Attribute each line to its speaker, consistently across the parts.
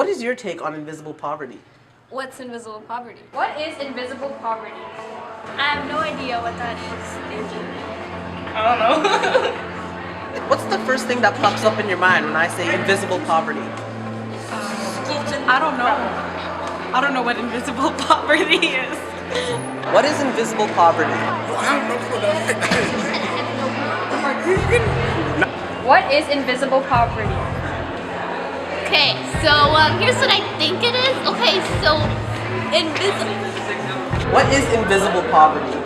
Speaker 1: What is your take on invisible poverty?
Speaker 2: What's invisible poverty?
Speaker 3: What is invisible poverty?
Speaker 4: I have no idea what that is.
Speaker 5: I don't know.
Speaker 1: What's the first thing that pops up in your mind when I say invisible poverty?
Speaker 5: I don't know. I don't know what invisible poverty is.
Speaker 1: What is invisible poverty?
Speaker 3: What is invisible poverty?
Speaker 4: Okay, so here's what I think it is. Okay, so invisible.
Speaker 1: What is invisible poverty?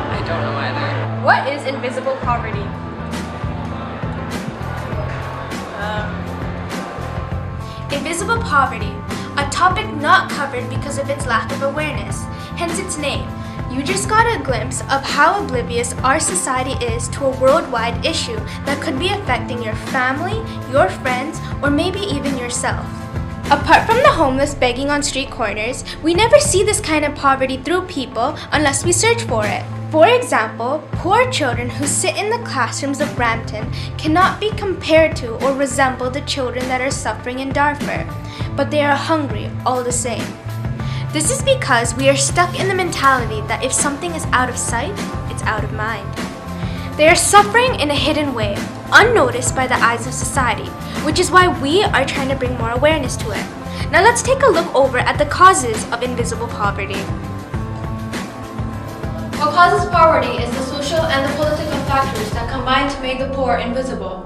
Speaker 2: I don't know either.
Speaker 3: What is invisible poverty?
Speaker 6: Invisible poverty, a topic not covered because of its lack of awareness, hence its name. You just got a glimpse of how oblivious our society is to a worldwide issue that could be affecting your family, your friends, or maybe even yourself. Apart from the homeless begging on street corners, we never see this kind of poverty through people unless we search for it. For example, poor children who sit in the classrooms of Brampton cannot be compared to or resemble the children that are suffering in Darfur, but they are hungry all the same. This is because we are stuck in the mentality that if something is out of sight, it's out of mind. They are suffering in a hidden way, unnoticed by the eyes of society, which is why we are trying to bring more awareness to it. Now let's take a look over at the causes of invisible poverty.
Speaker 7: What causes poverty is the social and the political factors that combine to make the poor invisible.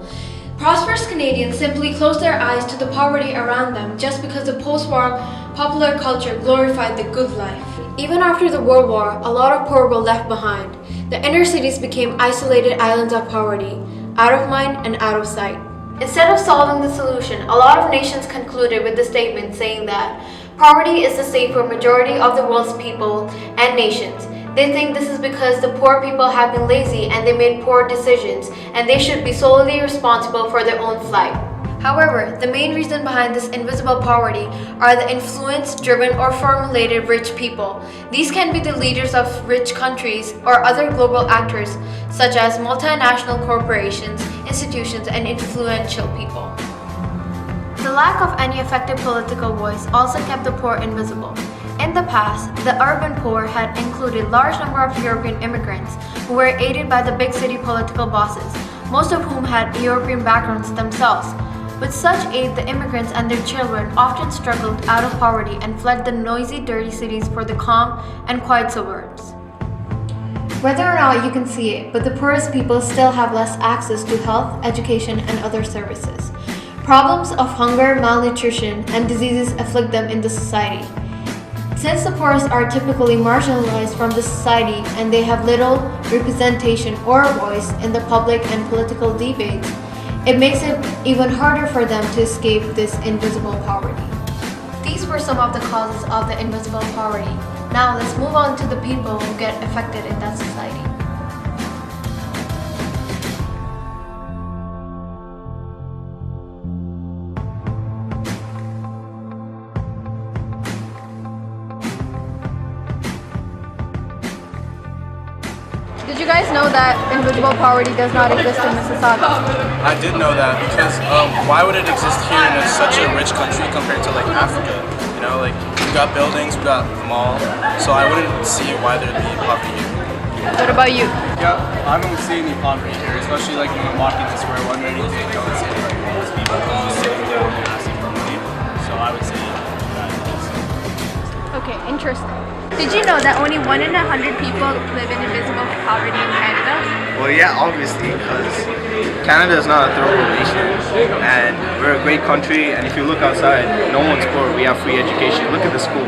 Speaker 7: Prosperous Canadians simply close their eyes to the poverty around them just because the post-war popular culture glorified the good life. Even after the World War, a lot of poor were left behind. The inner cities became isolated islands of poverty, out of mind and out of sight. Instead of solving the solution, a lot of nations concluded with the statement saying that poverty is the state for majority of the world's people and nations. They think this is because the poor people have been lazy and they made poor decisions, and they should be solely responsible for their own plight. However, the main reason behind this invisible poverty are the influence-driven or formulated rich people. These can be the leaders of rich countries or other global actors such as multinational corporations, institutions, and influential people. The lack of any effective political voice also kept the poor invisible. In the past, the urban poor had included large number of European immigrants who were aided by the big city political bosses, most of whom had European backgrounds themselves. With such aid, the immigrants and their children often struggled out of poverty and fled the noisy, dirty cities for the calm and quiet suburbs. Whether or not you can see it, but the poorest people still have less access to health, education, and other services. Problems of hunger, malnutrition, and diseases afflict them in the society. Since the poorest are typically marginalized from the society and they have little representation or voice in the public and political debates, it makes it even harder for them to escape this invisible poverty. These were some of the causes of the invisible poverty. Now let's move on to the people who get affected in that society.
Speaker 3: Did you guys know that invisible poverty does not exist in Mississauga?
Speaker 8: I did know that because why would it exist here in such a rich country compared to like Africa? You know, like we got buildings, we got a mall, so I wouldn't see why there'd be poverty here.
Speaker 3: What about you?
Speaker 9: Yeah, I don't see any poverty here, especially like when I'm walking the square one or anything. I don't see like most people just sitting down and asking for money. So I would say that.
Speaker 3: Okay, interesting. Did you know that only 1 in 100 people live in invisible poverty in Canada?
Speaker 9: Well, yeah, obviously, because Canada is not a third world nation, and we're a great country. And if you look outside, no one's poor. We have free education. Look at the school.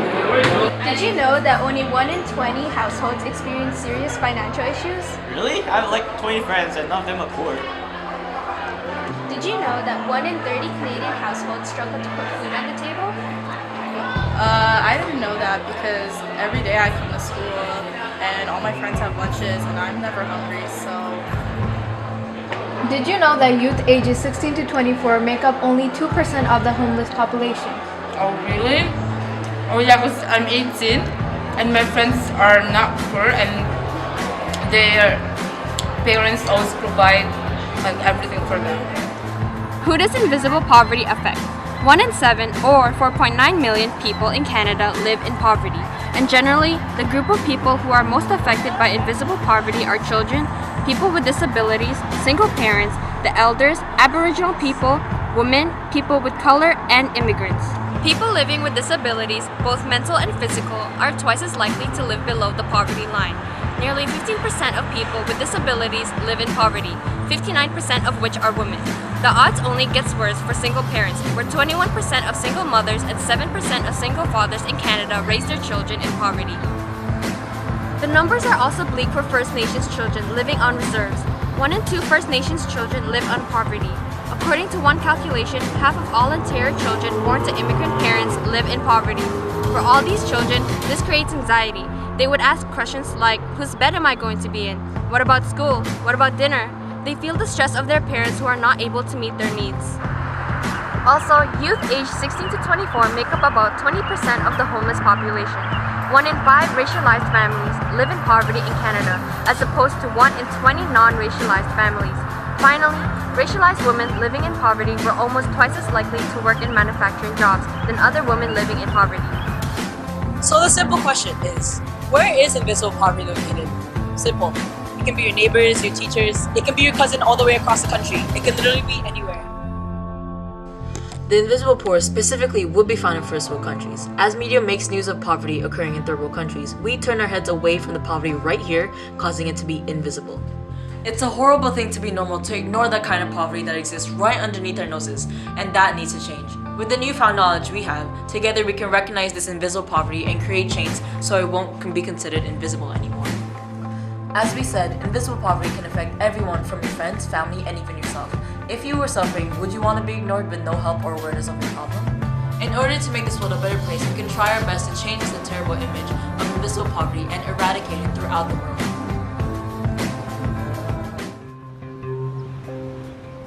Speaker 3: Did you know that only 1 in 20 households experience serious financial issues?
Speaker 10: Really? I have like 20 friends and none of them are poor.
Speaker 3: Did you know that 1 in 30 Canadian households struggle to put food on the table?
Speaker 5: I didn't know that because every day I come to school and all my friends have lunches and I'm never hungry, so...
Speaker 3: Did you know that youth ages 16 to 24 make up only 2% of the homeless population?
Speaker 11: Oh, really? Oh, yeah, because I'm 18 and my friends are not poor and their parents always provide like everything for them.
Speaker 12: Who does invisible poverty affect? 1 in 7 or 4.9 million people in Canada live in poverty, and generally, the group of people who are most affected by invisible poverty are children, people with disabilities, single parents, the elders, Aboriginal people, women, people with color, and immigrants. People living with disabilities, both mental and physical, are twice as likely to live below the poverty line. Nearly 15% of people with disabilities live in poverty, 59% of which are women. The odds only gets worse for single parents, where 21% of single mothers and 7% of single fathers in Canada raise their children in poverty. The numbers are also bleak for First Nations children living on reserves. 1 in 2 First Nations children live on poverty. According to one calculation, half of all Ontario children born to immigrant parents live in poverty. For all these children, this creates anxiety. They would ask questions like, whose bed am I going to be in? What about school? What about dinner? They feel the stress of their parents who are not able to meet their needs. Also, youth aged 16 to 24 make up about 20% of the homeless population. 1 in 5 racialized families live in poverty in Canada, as opposed to 1 in 20 non-racialized families. Finally, racialized women living in poverty were almost twice as likely to work in manufacturing jobs than other women living in poverty.
Speaker 13: So the simple question is, where is invisible poverty located? Simple. It can be your neighbors, your teachers, it can be your cousin all the way across the country. It can literally be anywhere.
Speaker 14: The invisible poor specifically would be found in first world countries. As media makes news of poverty occurring in third world countries, we turn our heads away from the poverty right here, causing it to be invisible.
Speaker 15: It's a horrible thing to be normal to ignore that kind of poverty that exists right underneath our noses, and that needs to change. With the newfound knowledge we have, together we can recognize this invisible poverty and create change so it won't be considered invisible anymore.
Speaker 14: As we said, invisible poverty can affect everyone from your friends, family, and even yourself. If you were suffering, would you want to be ignored with no help or awareness of your problem?
Speaker 15: In order to make this world a better place, we can try our best to change the terrible image of invisible poverty and eradicate it throughout the world.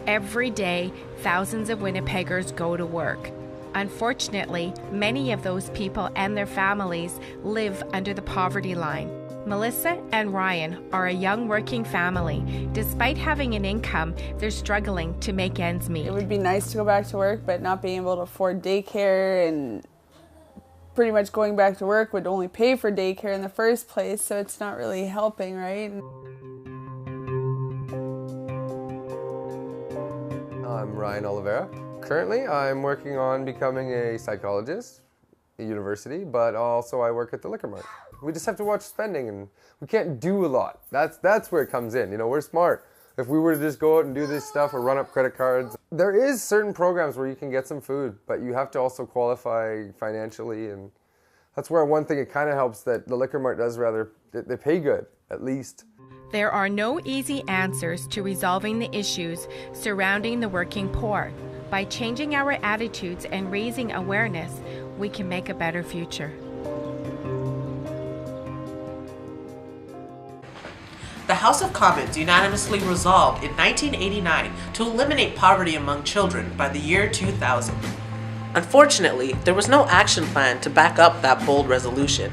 Speaker 16: Every day, thousands of Winnipeggers go to work. Unfortunately, many of those people and their families live under the poverty line. Melissa and Ryan are a young working family. Despite having an income, they're struggling to make ends meet.
Speaker 17: It would be nice to go back to work, but not being able to afford daycare and pretty much going back to work would only pay for daycare in the first place, so it's not really helping, right?
Speaker 18: I'm Ryan Oliveira. Currently, I'm working on becoming a psychologist at university, but also I work at the Liquor Mart. We just have to watch spending, and we can't do a lot. That's where it comes in. You know, we're smart. If we were to just go out and do this stuff or run up credit cards, there is certain programs where you can get some food, but you have to also qualify financially, and that's where one thing it kind of helps that the Liquor Mart does rather, they pay good, at least.
Speaker 16: There are no easy answers to resolving the issues surrounding the working poor. By changing our attitudes and raising awareness, we can make a better future.
Speaker 1: The House of Commons unanimously resolved in 1989 to eliminate poverty among children by the year 2000. Unfortunately, there was no action plan to back up that bold resolution.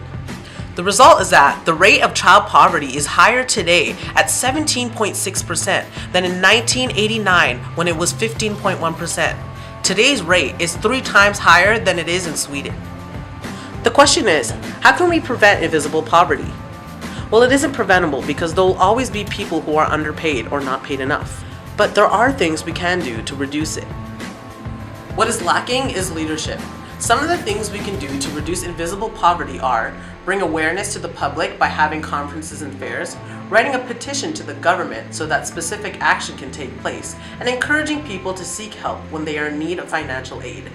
Speaker 1: The result is that the rate of child poverty is higher today at 17.6% than in 1989 when it was 15.1%. Today's rate is 3 times higher than it is in Sweden. The question is, how can we prevent invisible poverty? Well, it isn't preventable because there will always be people who are underpaid or not paid enough. But there are things we can do to reduce it. What is lacking is leadership. Some of the things we can do to reduce invisible poverty are bring awareness to the public by having conferences and fairs, writing a petition to the government so that specific action can take place, and encouraging people to seek help when they are in need of financial aid.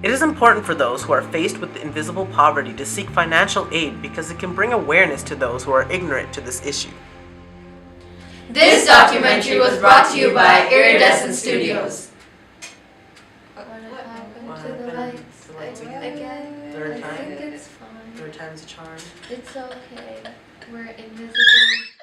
Speaker 1: It is important for those who are faced with invisible poverty to seek financial aid because it can bring awareness to those who are ignorant to this issue.
Speaker 7: This documentary was brought to you by Iridescent Studios.
Speaker 1: What happened to the lights again? Third time's a charm.
Speaker 7: It's okay. We're invisible.